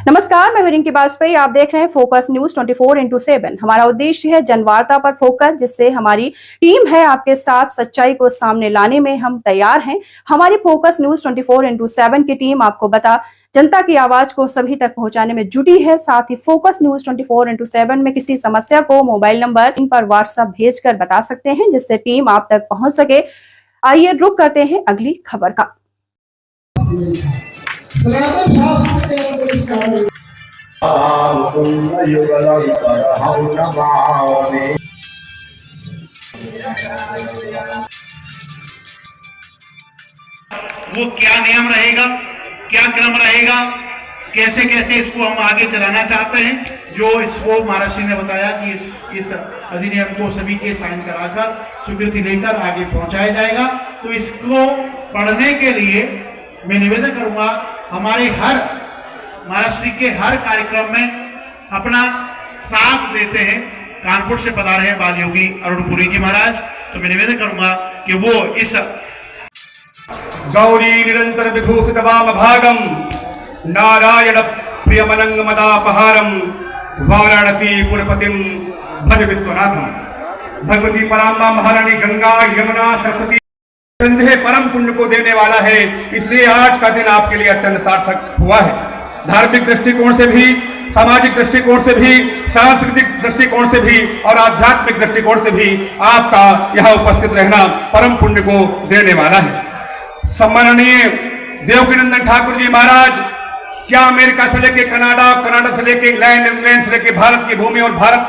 नमस्कार, मैं रिंकी वाजपेयी। आप देख रहे हैं फोकस न्यूज 24x7। हमारा उद्देश्य है जनवार्ता पर फोकस, जिससे हमारी टीम है आपके साथ सच्चाई को सामने लाने में हम तैयार हैं। हमारी फोकस न्यूज 24x7 की टीम आपको जनता की आवाज को सभी तक पहुंचाने में जुटी है। साथ ही फोकस न्यूज 24x7 में किसी समस्या को मोबाइल नंबर इन पर व्हाट्सएप भेजकर बता सकते हैं, जिससे टीम आप तक पहुंच सके। आइए रुक करते हैं अगली खबर का। सनातन शास्त्र के अंदर वो क्या नियम रहेगा, क्या क्रम रहेगा, कैसे कैसे इसको हम आगे चलाना चाहते हैं, जो इसको महाराष्ट्र ने बताया कि इस अधिनियम को सभी के साइन कराकर स्वीकृति लेकर आगे पहुंचाया जाएगा। तो इसको पढ़ने के लिए मैं निवेदन करूंगा, हमारे हर महाराष्ट्र के हर कार्यक्रम में अपना साथ देते हैं। कानपुर से पधारे हैं बाल योगी अरुणपुरी जी महाराज, तो मैं निवेदन करूंगा कि वो इस गौरी निरंतर विभूषित वाम भागम नारायण प्रियमनंग मदापहारम वाराणसी पुरपतिम भज विश्वनाथम। भगवती पराम्बा महारानी गंगा यमुना सरस्वती संदेह परम पुण्य को देने वाला है, इसलिए आज का दिन आपके लिए अत्यंत सार्थक हुआ है। धार्मिक दृष्टिकोण से भी, सामाजिक दृष्टिकोण से भी, सांस्कृतिक दृष्टिकोण से भी और आध्यात्मिक दृष्टिकोण से भी आपका यहाँ उपस्थित रहना परम पुण्य को देने वाला है। सम्माननीय देवकीनंदन ठाकुर जी महाराज, क्या अमेरिका से लेके कनाडा से लेके इंग्लैंड से लेके भारत की भूमि और भारत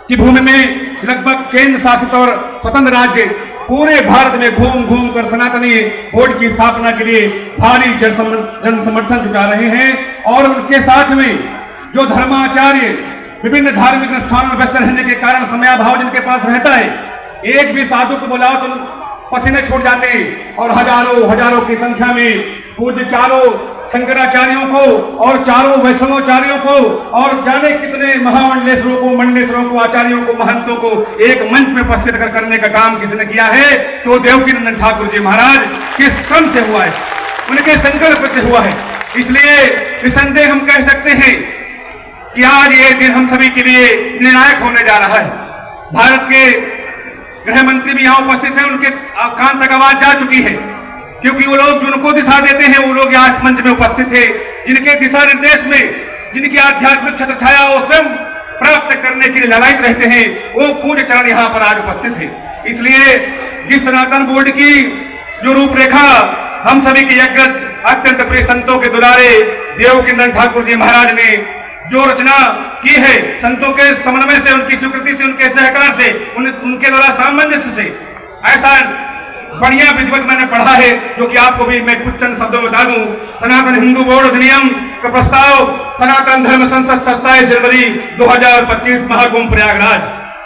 की भूमि में लगभग केंद्र शासित और स्वतंत्र राज्य पूरे भारत में घूम घूम कर सनातनी बोर्ड की स्थापना के लिए भारी जन समर्थन जुटा रहे हैं। और उनके साथ में जो धर्माचार्य विभिन्न धार्मिक अनुष्ठानों में व्यस्त रहने के कारण समयाभाव जिनके पास रहता है, एक भी साधु को बुलाओ तो पसीने छोड़ जाते हैं। और हजारों की संख्या में पूज्य चारों शंकराचार्यों को और चारों वैष्णवाचार्यों को और जाने कितने मंडलेश्वरों को आचार्यों को महंतों को एक मंच में उपस्थित करने का काम किसने किया है, तो देवकीनंदन ठाकुर जी महाराज के श्रम से हुआ है, उनके संकल्प से हुआ है। इसलिए निसंदेह हम कह सकते हैं कि आज ये दिन हम सभी के लिए निर्णायक होने जा रहा है। भारत के गृह मंत्री भी यहाँ उपस्थित हैं, उनके कान तक आवाज जा चुकी है, क्योंकि वो लोग जिनको दिशा देते हैं वो लोग यहाँ इस मंच में उपस्थित है, जिनके दिशा निर्देश में, जिनकी आध्यात्मिक छत्र छाया वो स्वयं प्राप्त करने के लिए ललायित रहते हैं, वो पूज्य चरण यहाँ पर आज उपस्थित है। इसलिए जिस सनातन बोर्ड की जो रूपरेखा हम सभी के यज्ञ अत्यंत प्रिय संतों के दुलारे देवकीनंदन ठाकुर जी महाराज ने जो रचना की है, संतों के समन्वय से, उनकी स्वीकृति से, उनके सहकार से, उनके द्वारा सामंजस्य से, ऐसा बढ़िया विधिवत मैंने पढ़ा है, जो कि आपको भी मैं कुछ चंद शब्दों में बता दूं। सनातन हिंदू बोर्ड अधिनियम का प्रस्ताव सनातन धर्म संसद 27 जनवरी 2025 महाकुंभ प्रयागराज।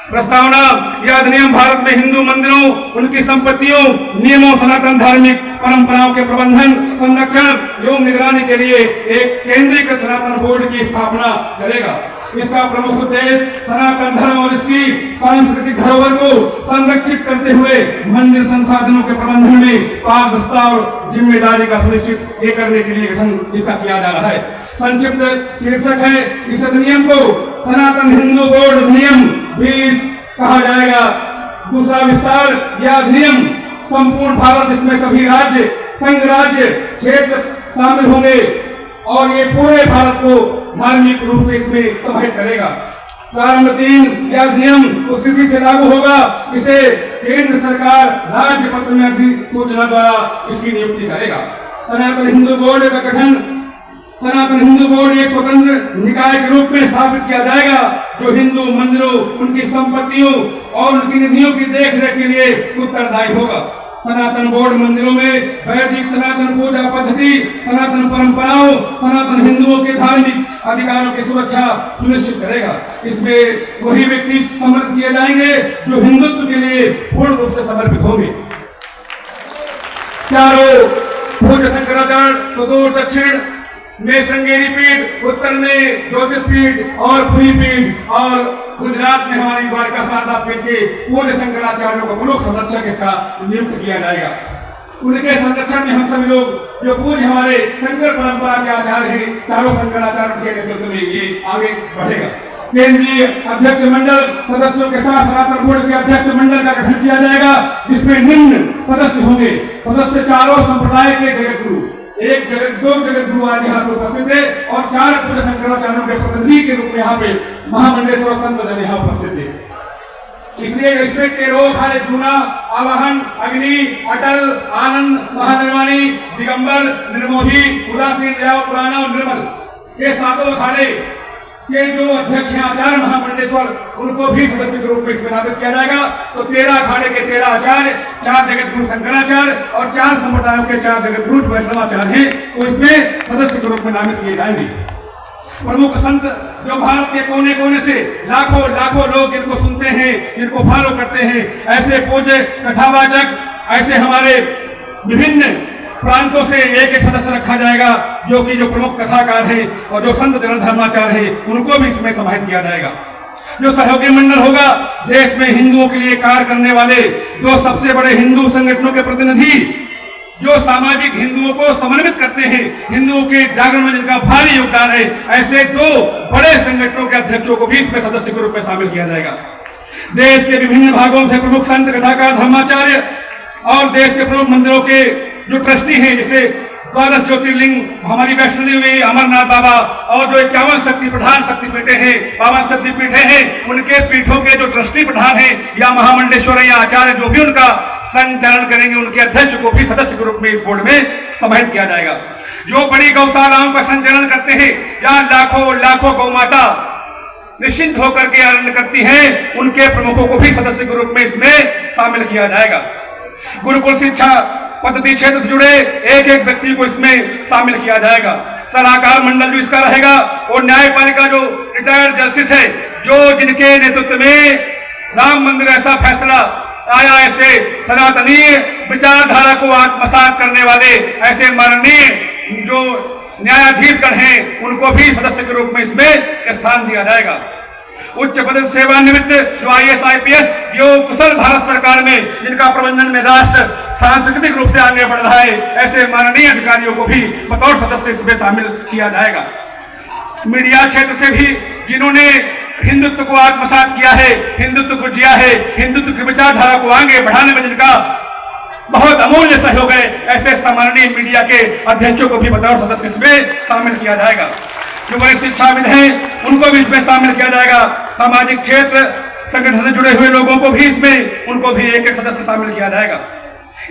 प्रस्तावना: यह अधिनियम भारत में हिंदू मंदिरों, उनकी संपत्तियों, नियमों, सनातन धार्मिक परंपराओं के प्रबंधन, संरक्षण एवं निगरानी के लिए एक केंद्रीकृत सनातन बोर्ड की स्थापना करेगा। इसका प्रमुख उद्देश्य सनातन धर्म और इसकी सांस्कृतिक धरोहर को संरक्षित करते हुए मंदिर संसाधनों के प्रबंधन में पारदर्शिता और जिम्मेदारी का सुनिश्चित ये करने के लिए गठन इसका किया जा रहा है। संक्षिप्त शीर्षक है इस अधिनियम को सनातन हिंदू बोर्ड अधिनियम 20 कहा जाएगा। दूसरा विस्तार: यह अधिनियम संपूर्ण भारत, इसमें सभी राज्य, संघ राज्य, क्षेत्र शामिल होंगे और ये पूरे भारत को धार्मिक रूप से इसमें समाहित करेगा। प्रारंभ 3: यह अधिनियम उस तिथि से लागू होगा इसे केंद्र सरकार राज्य पत्र में अधिसूचना द्वारा इसकी नियुक्ति करेगा। सनातन हिंदू बोर्ड का गठन: सनातन हिंदू बोर्ड एक स्वतंत्र निकाय के रूप में स्थापित किया जाएगा, जो हिंदू मंदिरों, उनकी संपत्तियों और उनकी निधियों की देखरेख के लिए उत्तरदायी होगा। सनातन बोर्ड मंदिरों में वैदिक सनातन पूजा पद्धति, सनातन परंपराओं, सनातन हिंदुओं के धार्मिक अधिकारों की सुरक्षा सुनिश्चित करेगा। इसमें वही व्यक्ति समर्पित किए जाएंगे जो हिंदुत्व के लिए पूर्ण रूप से समर्पित होंगे। चारों पूज्य शंकराचार्य सुदूर दक्षिण में श्रृंगेरी पीठ, उत्तर में ज्योतिष पीठ और पुरी पीठ, और गुजरात में हमारी द्वारका शारदा पीठ के पूज्य शंकराचार्यों को प्रमुख संरक्षक इसका नियुक्त किया जाएगा। उनके संरक्षण में हम सभी लोग जो पूज्य हमारे शंकर परंपरा के आचार्य हैं, चारों शंकराचार्य के नेतृत्व में ये आगे बढ़ेगा। केंद्रीय अध्यक्ष मंडल सदस्यों के साथ सनातन बोर्ड के अध्यक्ष मंडल का गठन किया जाएगा, जिसमें निम्न सदस्य होंगे। सदस्य चारों संप्रदाय के जगत गुरु, दो जगत गुरु आज यहाँ पर उपस्थित है और 4 पूज्य शंकराचार्यों के प्रतिनिधि के रूप में यहाँ पे महामंडलेश्वर संत जन यहाँ उपस्थित है। इसलिए इसमें तेरह अखाड़े जूना, आवाहन, अग्नि, अटल, आनंद, महानिर्वाणी, दिगंबर, निर्मोही, उदासीन, दयाव, पुराना और निर्मल, ये 7 अखाड़े के जो अध्यक्ष हैं आचार्य महामंडलेश्वर, उनको भी सदस्य के रूप में इसमें नामित किया जाएगा। तो 13 अखाड़े के 13 आचार्य, 4 जगत गुरु शंकराचार्य और 4 संप्रदायों के 4 जगत गुरु वैष्णवाचार्य हैं, तो इसमें सदस्य के रूप में नामित किए जाएंगे। प्रमुख संत जो भारत के कोने कोने से लाखों लोग जिनको सुनते हैं, जिनको फॉलो करते हैं, ऐसे पूज्य कथावाचक, ऐसे हमारे विभिन्न प्रांतों से एक सदस्य रखा जाएगा, जो प्रमुख कथाकार हैं और जो संत जन धर्माचार्य हैं, उनको भी इसमें समाहित किया जाएगा। जो सहयोगी मंडल होगा, देश में हिंदुओं के लिए कार्य करने वाले 2 सबसे बड़े हिंदू संगठनों के प्रतिनिधि, जो सामाजिक हिंदुओं को समन्वित करते हैं, हिंदुओं के जागरण में जिनका भारी योगदान है, ऐसे 2 बड़े संगठनों के अध्यक्षों को भी इसमें सदस्य के रूप में शामिल किया जाएगा। देश के विभिन्न भागों से प्रमुख संत कथाकार धर्माचार्य और देश के प्रमुख मंदिरों के जो ट्रस्टी हैं, जैसे 12 ज्योतिर्लिंग, हमारी वैष्णो देवी, अमरनाथ बाबा और जो 51 शक्ति प्रधान शक्तिपीठे हैं, 52 शक्तिपीठे हैं, उनके पीठों के जो ट्रस्टी प्रधान हैं या महामंडलेश्वर या आचार्य जो भी उनका संचालन करेंगे, उनके अध्यक्ष को भी सदस्य के रूप में इस बोर्ड में समाहित किया जाएगा। जो बड़ी गौशालाओं का संचालन करते हैं या लाखों गौ माता निश्चिंत होकर के आनंद करती हैं, उनके प्रमुखों को भी सदस्य के रूप में इसमें शामिल किया जाएगा। गुरुकुल शिक्षा पद्धति क्षेत्र से जुड़े एक व्यक्ति को इसमें शामिल किया जाएगा। सलाहकार मंडल जो इसका रहेगा, और न्यायपालिका जो रिटायर्ड जस्टिस है, जो जिनके नेतृत्व में राम मंदिर ऐसा फैसला आया, ऐसे सनातनी विचारधारा को आत्मसात करने वाले ऐसे माननीय जो न्यायाधीशगण हैं, उनको भी सदस्य के रूप में इसमें स्थान दिया जाएगा। उच्च पद सेवानिवृत्त जो IAS IPS जो कुशल भारत सरकार में जिनका प्रबंधन में राष्ट्र सांस्कृतिक रूप से आगे बढ़ रहा है, ऐसे माननीय अधिकारियों को भी बतौर सदस्य इसमें शामिल किया जाएगा। मीडिया क्षेत्र से भी जिन्होंने हिंदुत्व को आत्मसात किया है, हिंदुत्व को जिया है, हिंदुत्व की विचारधारा को आगे बढ़ाने में जिनका बहुत अमूल्य सहयोग है, ऐसे सम्माननीय मीडिया के अध्यक्षों को भी बतौर सदस्य इसमें शामिल किया जाएगा। जो वरिष्ठ शिक्षाविद हैं, उनको भी इसमें शामिल किया जाएगा। सामाजिक क्षेत्र संगठन से जुड़े हुए लोगों को भी इसमें, उनको भी एक सदस्य शामिल किया जाएगा।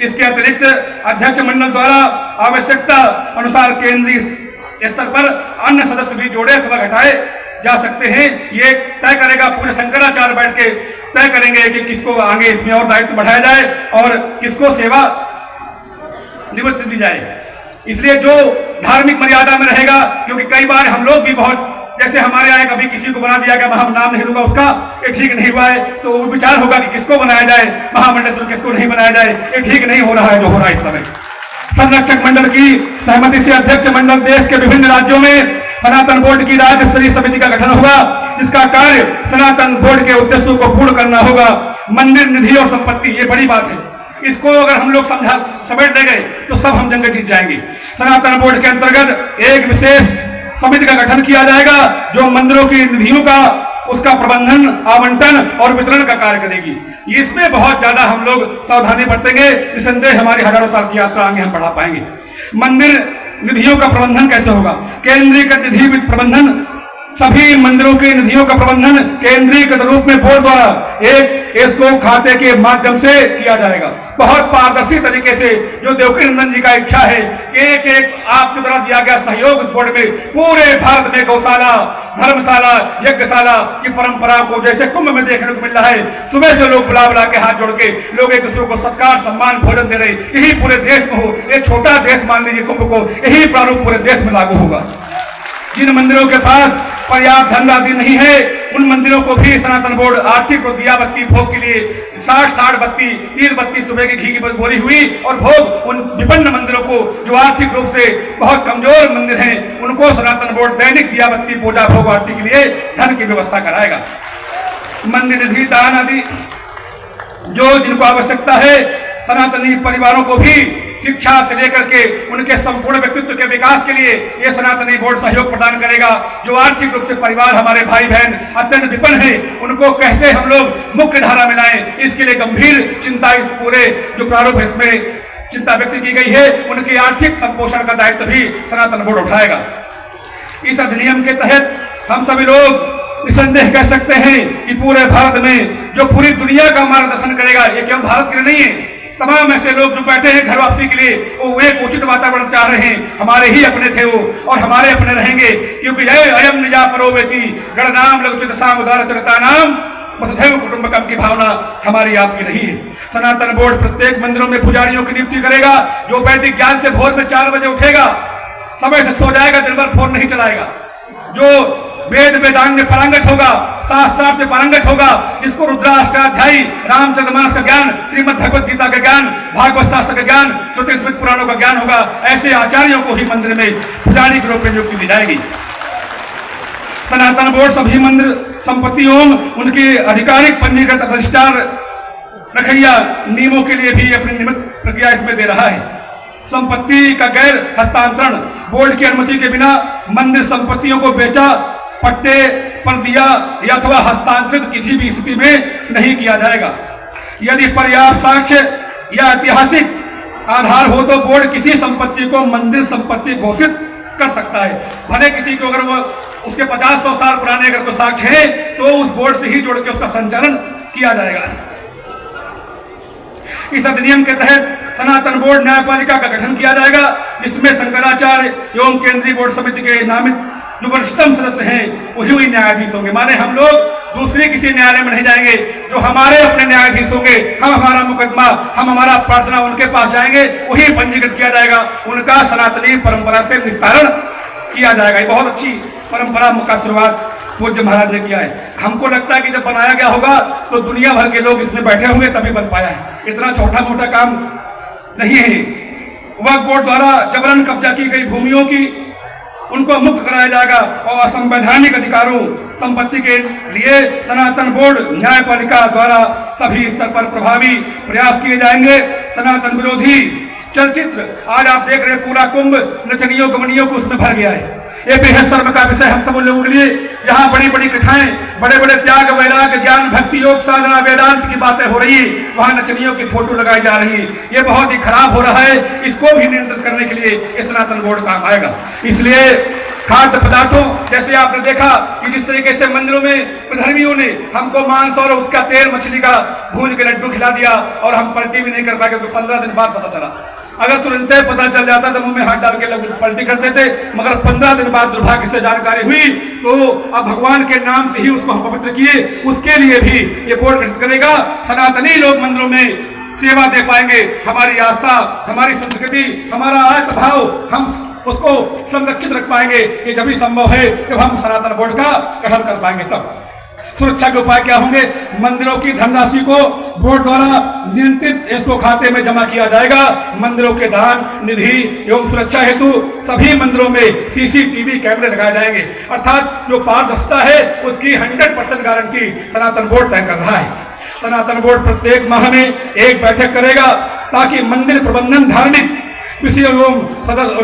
इसके अतिरिक्त अध्यक्ष मंडल द्वारा आवश्यकता अनुसार केंद्रीय स्तर पर अन्य सदस्य भी जोड़े अथवा घटाए जा सकते हैं। ये तय करेगा, पूरे शंकराचार्य बैठ के तय करेंगे कि किसको आगे इसमें और दायित्व बढ़ाया जाए और किसको सेवा निवृत्ति दी जाए। इसलिए जो धार्मिक मर्यादा में रहेगा, क्योंकि कई बार हम लोग भी बहुत, जैसे हमारे यहाँ कभी किसी को बना दिया गया, हम नाम नहीं लूंगा उसका, ये ठीक नहीं हुआ है, तो विचार होगा कि किसको बनाया जाए, महामंडलेश्वर किसको नहीं बनाया जाए, ये ठीक नहीं हो रहा है जो हो रहा है इस समय। संरक्षक मंडल की सहमति से अध्यक्ष मंडल देश के विभिन्न राज्यों में सनातन बोर्ड की राज्य स्तरीय समिति का गठन होगा, जिसका कार्य सनातन बोर्ड के उद्देश्यों को पूर्ण करना होगा। मंदिर निधि और संपत्ति, ये बड़ी बात है, इसको अगर हम लोग समेट ले गए तो सब हम जंग जीत जाएंगे। सनातन बोर्ड के अंतर्गत एक विशेष समिति का गठन किया जाएगा, जो मंदिरों की निधियों का उसका प्रबंधन, आवंटन और वितरण का कार्य करेगी। इसमें बहुत ज्यादा हम लोग सावधानी बरतेंगे, निसंदेह हमारी हजारों साल की यात्रा आगे हम बढ़ा पाएंगे। मंदिर निधियों का प्रबंधन कैसे होगा? केंद्रीकृत निधि प्रबंधन, सभी मंदिरों की निधियों का प्रबंधन केंद्रीकृत रूप में बोर्ड द्वारा एक इसको खाते के माध्यम से किया जाएगा, बहुत पारदर्शी तरीके से। जो देवकी नंदन जी का इच्छा है कि एक आपके द्वारा दिया गया सहयोग इस बोर्ड में पूरे भारत में गौशाला, धर्मशाला, यज्ञशाला की परंपरा को जैसे कुंभ में देखने को मिल रहा है, सुबह से लोग बुला के हाथ जोड़ के लोग एक दूसरे को सत्कार सम्मान भोजन दे रहे, यही पूरे देश में हो। एक छोटा देश मान लीजिए कुंभ को, यही प्रारूप पूरे देश में लागू होगा। जिन मंदिरों के पास पर्याप्त धनराशि नहीं है, उन मंदिरों को भी सनातन बोर्ड आर्थिक और दिया बत्ती भोग के लिए 60 बत्ती, 30 बत्ती सुबह की घी की बोरी हुई और भोग उन विभिन्न मंदिरों को जो आर्थिक रूप से बहुत कमजोर मंदिर हैं, उनको सनातन बोर्ड दैनिक दिया बत्ती पूजा भोग आरती के लिए धन की व्यवस्था कराएगा। मंदिर निधि दान आदि जो जिनको आवश्यकता है, सनातनी परिवारों को भी शिक्षा से लेकर के उनके संपूर्ण व्यक्तित्व के विकास के लिए ये सनातनी बोर्ड सहयोग प्रदान करेगा। जो आर्थिक रूप से परिवार हमारे भाई बहन अत्यंत विपन्न है, उनको कैसे हम लोग मुख्य धारा में लाएं, इसके लिए गंभीर चिंता इस पूरे जो प्रारूप है इसमें चिंता व्यक्त की गई है। उनके आर्थिक संपोषण का दायित्व भी सनातन बोर्ड उठाएगा। इस अधिनियम के तहत हम सभी लोग निसंदेह कह सकते हैं कि पूरे भारत में जो पूरी दुनिया का मार्गदर्शन करेगा, ये केवल भारत के लिए नहीं है, तमाम ऐसे लोग जो बैठे हैं घर वापसी के लिए, वो एक उचित वातावरण चाह रहे हैं। हमारे ही अपने थे वो और हमारे अपने रहेंगे, क्योंकि अयम निजा परोवेति गणनाम लघुचित सामुदार चरिता नाम वसुधैव कुटुंबकम की भावना हमारी आपकी नहीं है। सनातन बोर्ड प्रत्येक मंदिरों में पुजारियों की नियुक्ति करेगा। जो वैदिक ज्ञान से भोर में 4 बजे उठेगा, समय से सो जाएगा, दिन भर फोन नहीं चलाएगा, जो वेद वेदांग में पारंगत होगा, शास्त्र में पारंगत होगा, जिसको रुद्राष्टाध्यायी, रामचंद्रमानस का ज्ञान, श्रीमद् भगवत गीता का ज्ञान, भागवत शास्त्र का ज्ञान, श्रुति स्मृति पुराणों का ज्ञान होगा, ऐसे आचार्यों को ही मंदिर में पुजारी के रूप में नियुक्ति दी जाएगी। सनातन बोर्ड सभी मंदिर संपत्तियों, उनके आधिकारिक पंजीकृत रजिस्ट्रार रखैया नियमों के लिए भी अपनी नियमित प्रक्रिया इसमें दे रहा है। संपत्ति का गैर हस्तांतरण बोर्ड की अनुमति के बिना मंदिर संपत्तियों को बेचा, पट्टे पर दिया या अथवा हस्तांतरित किसी भी स्थिति में नहीं किया जाएगा। यदि पर्याप्त साक्ष्य या ऐतिहासिक आधार हो तो बोर्ड किसी संपत्ति को मंदिर संपत्ति घोषित कर सकता है। भले किसी को अगर वो उसके 50-100 साल पुराने अगर कोई साक्ष्य है तो उस बोर्ड से ही जोड़ के उसका संचालन किया जाएगा। इस अधिनियम के तहत सनातन बोर्ड न्यायपालिका का गठन किया जाएगा, जिसमें शंकराचार्य एवं केंद्रीय बोर्ड समिति के नामित जो वरिष्ठतम सदस्य हैं वही हुई न्यायाधीश होंगे। माने हम लोग दूसरे किसी न्यायालय में नहीं जाएंगे, जो हमारे अपने न्यायाधीश होंगे, हम हमारा मुकदमा, हम हमारा प्रार्थना उनके पास जाएंगे, वही पंजीकृत किया जाएगा, उनका सनातनी परंपरा से निस्तारण किया जाएगा। ये बहुत अच्छी परंपरा का शुरुआत पूज्य महाराज ने किया है। हमको लगता है कि जब बनाया गया होगा तो दुनिया भर के लोग इसमें बैठे होंगे तभी बन पाया है, इतना छोटा मोटा काम नहीं है। वक्फ बोर्ड द्वारा जबरन कब्जा की गई भूमियों की उनको मुक्त कराया जाएगा और असंवैधानिक अधिकारों संपत्ति के लिए सनातन बोर्ड न्यायपालिका द्वारा सभी स्तर पर प्रभावी प्रयास किए जाएंगे। सनातन विरोधी चलचित्र आज आप देख रहे पूरा कुंभ नचनियों गमनियों को उसमें भर गया है। ये बेहद शर्म का विषय हम सब लोगों के लिए, जहाँ बड़ी बड़ी कथाएं, बड़े बड़े त्याग वैराग्य ज्ञान भक्ति योग साधना वेदांत की बातें हो रही है, वहां नचनियों की फोटो लगाई जा रही है। ये बहुत ही खराब हो रहा है। इसको भी नियंत्रित करने के लिए ये सनातन बोर्ड काम आएगा। इसलिए खाद्य पदार्थों जैसे आपने देखा कि जिस तरीके से मंदिरों में धर्मियों ने हमको मांस और उसका तेल मछली का भून के लड्डू खिला दिया और हम पलटी भी नहीं कर पाए, क्योंकि 15 दिन बाद पता चला। अगर तुरंत पता चल जाता तो मुंह में हाथ डाल के लोग पलटी करते थे, मगर 15 दिन बाद दुर्भाग्य से जानकारी हुई तो अब भगवान के नाम से ही उसको हम पवित्र किए। उसके लिए भी ये बोर्ड गठित करेगा। सनातनी लोग मंदिरों में सेवा दे पाएंगे। हमारी आस्था, हमारी संस्कृति, हमारा आत्म भाव हम उसको संरक्षित रख पाएंगे। ये जब भी संभव है जब हम सनातन बोर्ड का गठन कर पाएंगे। तब सुरक्षा के उपाय क्या होंगे? मंदिरों की धनराशि को बोर्ड द्वारा नियंत्रित इसको खाते में जमा किया जाएगा। मंदिरों के दान निधि एवं सुरक्षा हेतु सभी मंदिरों में CCTV कैमरे लगाए जाएंगे, अर्थात जो पारदर्शिता है उसकी 100% गारंटी सनातन बोर्ड तय कर रहा है। सनातन बोर्ड प्रत्येक माह में एक बैठक करेगा ताकि मंदिर प्रबंधन धार्मिक विषयों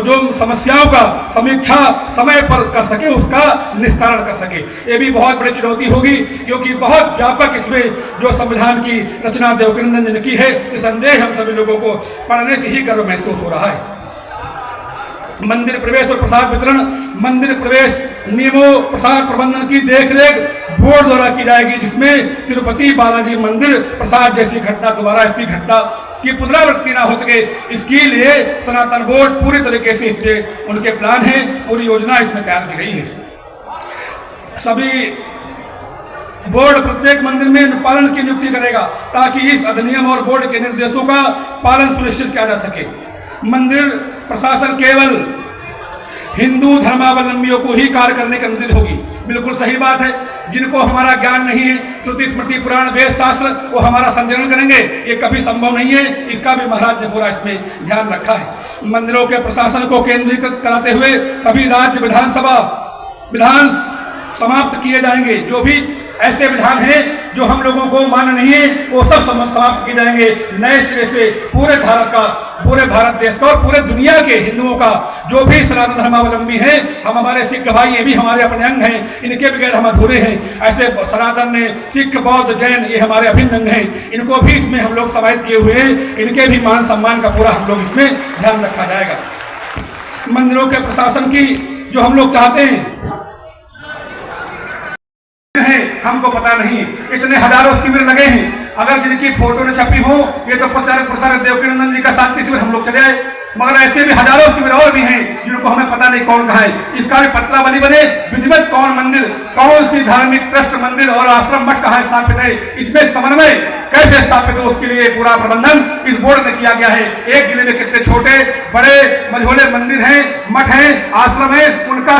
जो समस्याओं का समीक्षा समय पर कर सके, उसका निस्तारण कर सके। ये भी बहुत बड़ी चुनौती होगी, क्योंकि बहुत व्यापक इसमें जो संविधान की रचना देवकीनंदन जी ने की है, निसंदेह हम सभी लोगों को पढ़ने से ही गर्व महसूस हो रहा है। मंदिर प्रवेश और प्रसाद वितरण, मंदिर प्रवेश नियमों प्रसाद प्रबंधन की देखरेख बोर्ड द्वारा की जाएगी, जिसमें तिरुपति बालाजी मंदिर प्रसाद जैसी घटना दोबारा इसकी घटना की पुनरावृत्ति ना हो सके, इसके लिए सनातन बोर्ड पूरी तरीके से इसके उनके प्लान है, पूरी योजना इसमें तैयार की गई है। सभी बोर्ड प्रत्येक मंदिर में अनुपालन की नियुक्ति करेगा ताकि इस अधिनियम और बोर्ड के निर्देशों का पालन सुनिश्चित किया जा सके। मंदिर प्रशासन केवल हिंदू धर्मावलंबियों को ही कार्य करने की अनुमति होगी। बिल्कुल सही बात है। जिनको हमारा ज्ञान नहीं है, श्रुति स्मृति पुराण वेद शास्त्र, वो हमारा संचालन करेंगे, ये कभी संभव नहीं है। इसका भी महाराज ने पूरा इसमें ध्यान रखा है। मंदिरों के प्रशासन को केंद्रीकृत कराते हुए सभी राज्य विधान समाप्त किए जाएंगे। जो भी ऐसे विधान हैं जो हम लोगों को मान्य नहीं है, वो सब समाप्त किए जाएंगे। नए सिरे से पूरे भारत का, पूरे भारत देश का और पूरे दुनिया के हिंदुओं का जो भी सनातन धर्मावलंबी हैं, हम हमारे सिख भाई, ये भी हमारे अपने अंग हैं, इनके बगैर हम अधूरे हैं। ऐसे सनातन में सिख, बौद्ध, जैन ये हमारे अभिन्न अंग हैं, इनको भी इसमें हम लोग समाहित किए हुए हैं। इनके भी मान सम्मान का पूरा हम लोग इसमें ध्यान रखा जाएगा। मंदिरों के प्रशासन की जो हम लोग चाहते हैं हमको पता नहीं, इतने हजारों शिविर लगे हैं, अगर जिनकी फोटो न छपी हो, ये तो प्रचारक प्रसारक देवकीनंदन जी का शांति शिविर हम लोग चले आए, मगर ऐसे भी हजारों शिविर और भी हैं जिनको हमें पता नहीं कौन कहा है। इसका भी पत्रावली बने, विधिवत कौन मंदिर, कौन सी धार्मिक ट्रस्ट, मंदिर और आश्रम मठ कहाँ स्थापित है, इसमें समन्वय कैसे स्थापित हो, उसके लिए पूरा प्रबंधन इस बोर्ड में किया गया है। एक जिले में कितने छोटे बड़े मझोले मंदिर हैं, मठ हैं, आश्रम है, उनका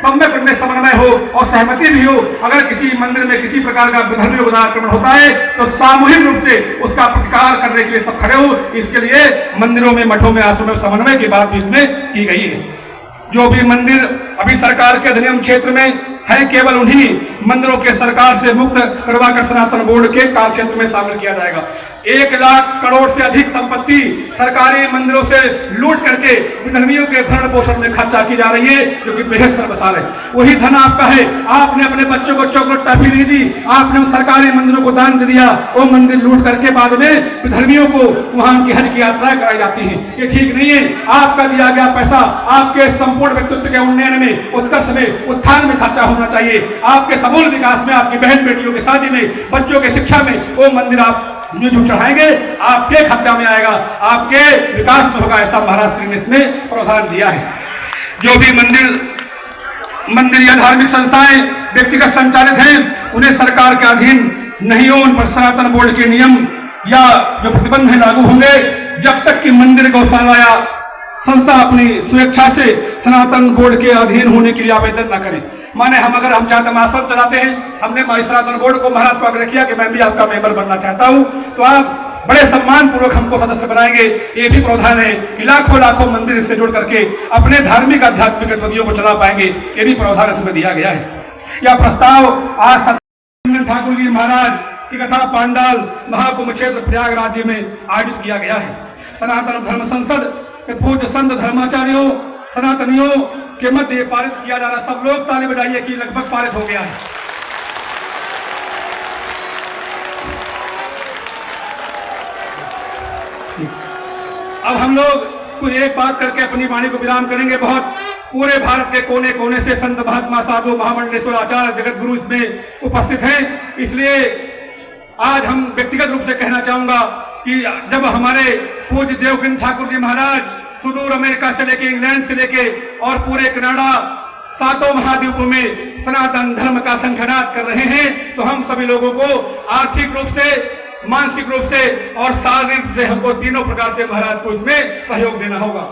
सम्यक उनमें समन्वय हो और सहमति भी हो। अगर किसी मंदिर में किसी प्रकार का धर्मीय आक्रमण होता है तो सामूहिक रूप से उसका प्रतिकार करने के लिए सब खड़े हो। इसके लिए मंदिरों में, मठों में, आश्रमों में समन्वय की बात भी इसमें की गई है। जो भी मंदिर अभी सरकार के अधिनियम क्षेत्र में है, केवल उन्हीं मंदिरों के सरकार से मुक्त करवाकर सनातन बोर्ड के कार्य क्षेत्र में शामिल किया जाएगा। 1 लाख करोड़ से अधिक संपत्ति सरकारी मंदिरों से लूट करके विधर्मियों के भरण पोषण में खर्चा की जा रही है, जो कि बेहद शर्मसार है। वही धन आपका है, आपने अपने बच्चों को चॉकलेट टॉफी नहीं दी, आपने उन सरकारी मंदिरों को दान दे दिया, वो मंदिर लूट करके बाद में विधर्मियों को वहां उनकी हज की यात्रा कराई जाती है। ये ठीक नहीं है। आपका दिया गया पैसा आपके संपूर्ण व्यक्तित्व के उन्नयन में, उत्कर्ष में, उत्थान में खर्चा होना चाहिए। आपके समूल विकास में, आपकी बहन बेटियों की शादी में, बच्चों की शिक्षा में वो मंदिर आप जो चढ़ाएंगे आपके खर्चा में आएगा, आपके विकास में होगा, ऐसा महाराज श्री ने इसमें प्रावधान दिया है। जो भी मंदिर या धार्मिक संस्थाएं व्यक्तिगत संचालित हैं, उन्हें सरकार के अधीन नहीं हो, उन पर सनातन बोर्ड के नियम या जो प्रतिबंध लागू होंगे, जब तक कि मंदिर गौशाला या संस्था अपनी स्वेच्छा से सनातन बोर्ड के अधीन होने के लिए आवेदन न करें। माने अगर हम चाहते आश्रम चलाते हैं, हमने सनातन बोर्ड को महाराज को आग्रह किया कि मैं भी आपका मेंबर बनना चाहता हूं, तो आप बड़े सम्मान पूर्वक हमको सदस्य बनाएंगे। ये भी प्रावधान है कि लाखों मंदिर से जुड़ करके अपने धार्मिक आध्यात्मिक गतिविधियों को चला पाएंगे। ये भी प्रावधान इसमें दिया गया है। यह प्रस्ताव आज ठाकुर जी महाराज की कथा पांडाल महाकुंभ क्षेत्र प्रयागराज में आयोजित किया गया है। सनातन धर्म संसद के पूज्य संत धर्माचार्यों, सनातनियों के मध्य ये पारित किया जा रहा। सब लोग ताली बजाइए कि लगभग पारित हो गया है। अब हम लोग कुछ एक बात करके अपनी वाणी को विराम करेंगे। बहुत पूरे भारत के कोने कोने से संत महात्मा साधु महामंडलेश्वर आचार्य जगत गुरु इसमें उपस्थित हैं। इसलिए आज हम व्यक्तिगत रूप से कहना चाहूंगा कि जब हमारे पूज्य देवकीनंदन ठाकुर जी महाराज सुदूर अमेरिका से लेके, इंग्लैंड से लेके और पूरे कनाडा 7 महाद्वीपों में सनातन धर्म का संघनाद कर रहे हैं, तो हम सभी लोगों को आर्थिक रूप से, मानसिक रूप से और शारीरिक रूप से हमको तीनों प्रकार से महाराज को इसमें सहयोग देना होगा।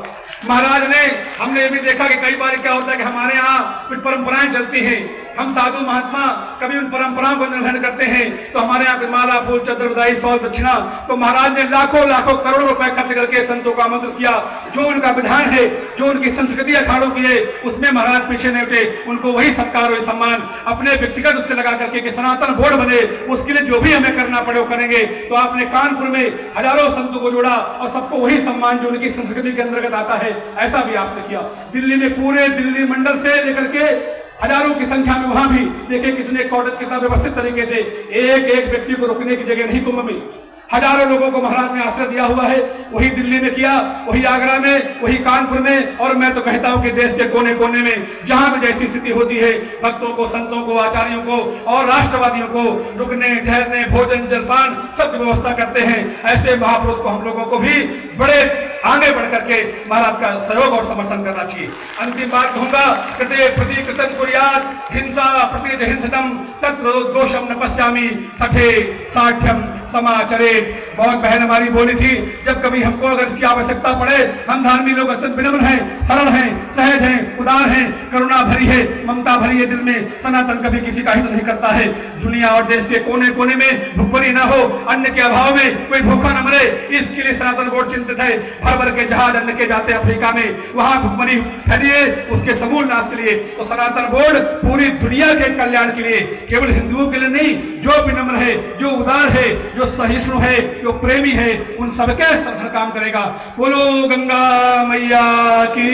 महाराज ने, हमने ये भी देखा कि कई बार क्या होता है कि हमारे यहाँ कुछ परंपराएं चलती हैं, हम साधु महात्मा कभी उन परंपराओं को निर्वहन करते हैं, तो हमारे यहाँ पे माला, फूल, चंद्र, बधाई, सौल, दक्षिणा, तो महाराज ने लाखों करोड़ों रुपए खर्च करके संतों का आमंत्रित किया। जो उनका विधान है, जो उनकी संस्कृति अखाड़ों की है, उसमें महाराज पीछे नहीं उठे। उनको वही सत्कार, वही सम्मान अपने व्यक्तिगत रूप से लगा करके कि सनातन बोर्ड बने, उसके लिए जो भी हमें करना पड़े वो करेंगे। तो आपने कानपुर में हजारों संतों को जोड़ा और सबको वही सम्मान जो उनकी संस्कृति के अंतर्गत आता है, ऐसा भी आपने किया। दिल्ली में पूरे दिल्ली मंडल से लेकर के हजारों की संख्या में वहां भी देखिए कितने कॉटेज, कितना व्यवस्थित तरीके से एक व्यक्ति को रुकने की जगह नहीं कुंभ में। हजारों लोगों को महाराज ने आश्रय दिया हुआ है। वही दिल्ली में किया, वही आगरा में, वही कानपुर में, और मैं तो कहता हूं कि देश के कोने कोने में जहां भी जैसी स्थिति होती है, भक्तों को, संतों को, आचार्यों को और राष्ट्रवादियों को रुकने, ठहरने, भोजन, जलपान सब की व्यवस्था करते हैं। ऐसे महापुरुष को हम लोगों को भी बड़े आगे बढ़ करके महाराज का सहयोग और समर्थन करना चाहिए। अंतिम बात कहूंगा, कृते प्रति कृतं कुर्यात् हिंसा प्रति हिंसनम तत्र दोषम न पश्यामि सठे साठ्यम समाचरे बहुत बहन हमारी बोली थी, जब कभी हमको अगर इसकी आवश्यकता पड़े, हम धार्मिक लोग अत्यंत विनम्र हैं, सरल हैं, सहज हैं, उदार हैं, करुणा भरी है, ममता भरी है दिल में। सनातन कभी किसी का हित नहीं करता है। दुनिया और देश के कोने कोने में भुखमरी न हो, अन्न के अभाव में कोई भूखा न मरे, इसके लिए सनातन बोर्ड चिंतित है। भर भर के जहाज अन्न के जाते अफ्रीका में, वहां भुखमरी फैली है, उसके समूल नाश के लिए। तो सनातन बोर्ड पूरी दुनिया के कल्याण के लिए, केवल हिंदुओं के लिए नहीं, जो विनम्र है, जो उदार है, जो सहिष्णु है, जो प्रेमी है, उन सबके संरक्षण काम करेगा। बोलो गंगा मैया की।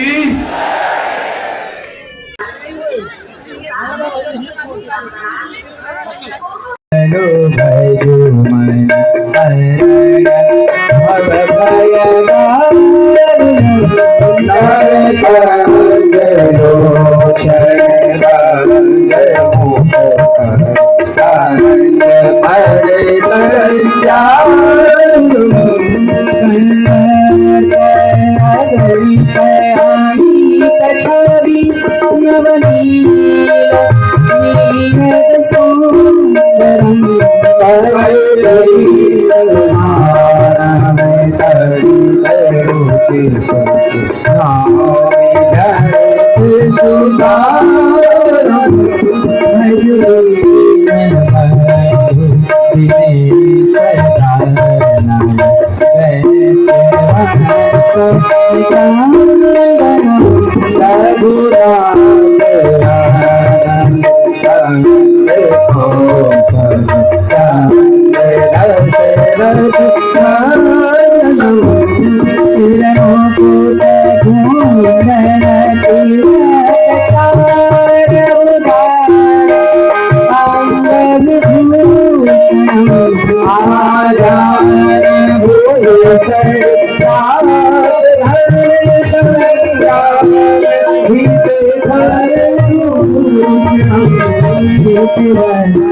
हेलो भाई Shiva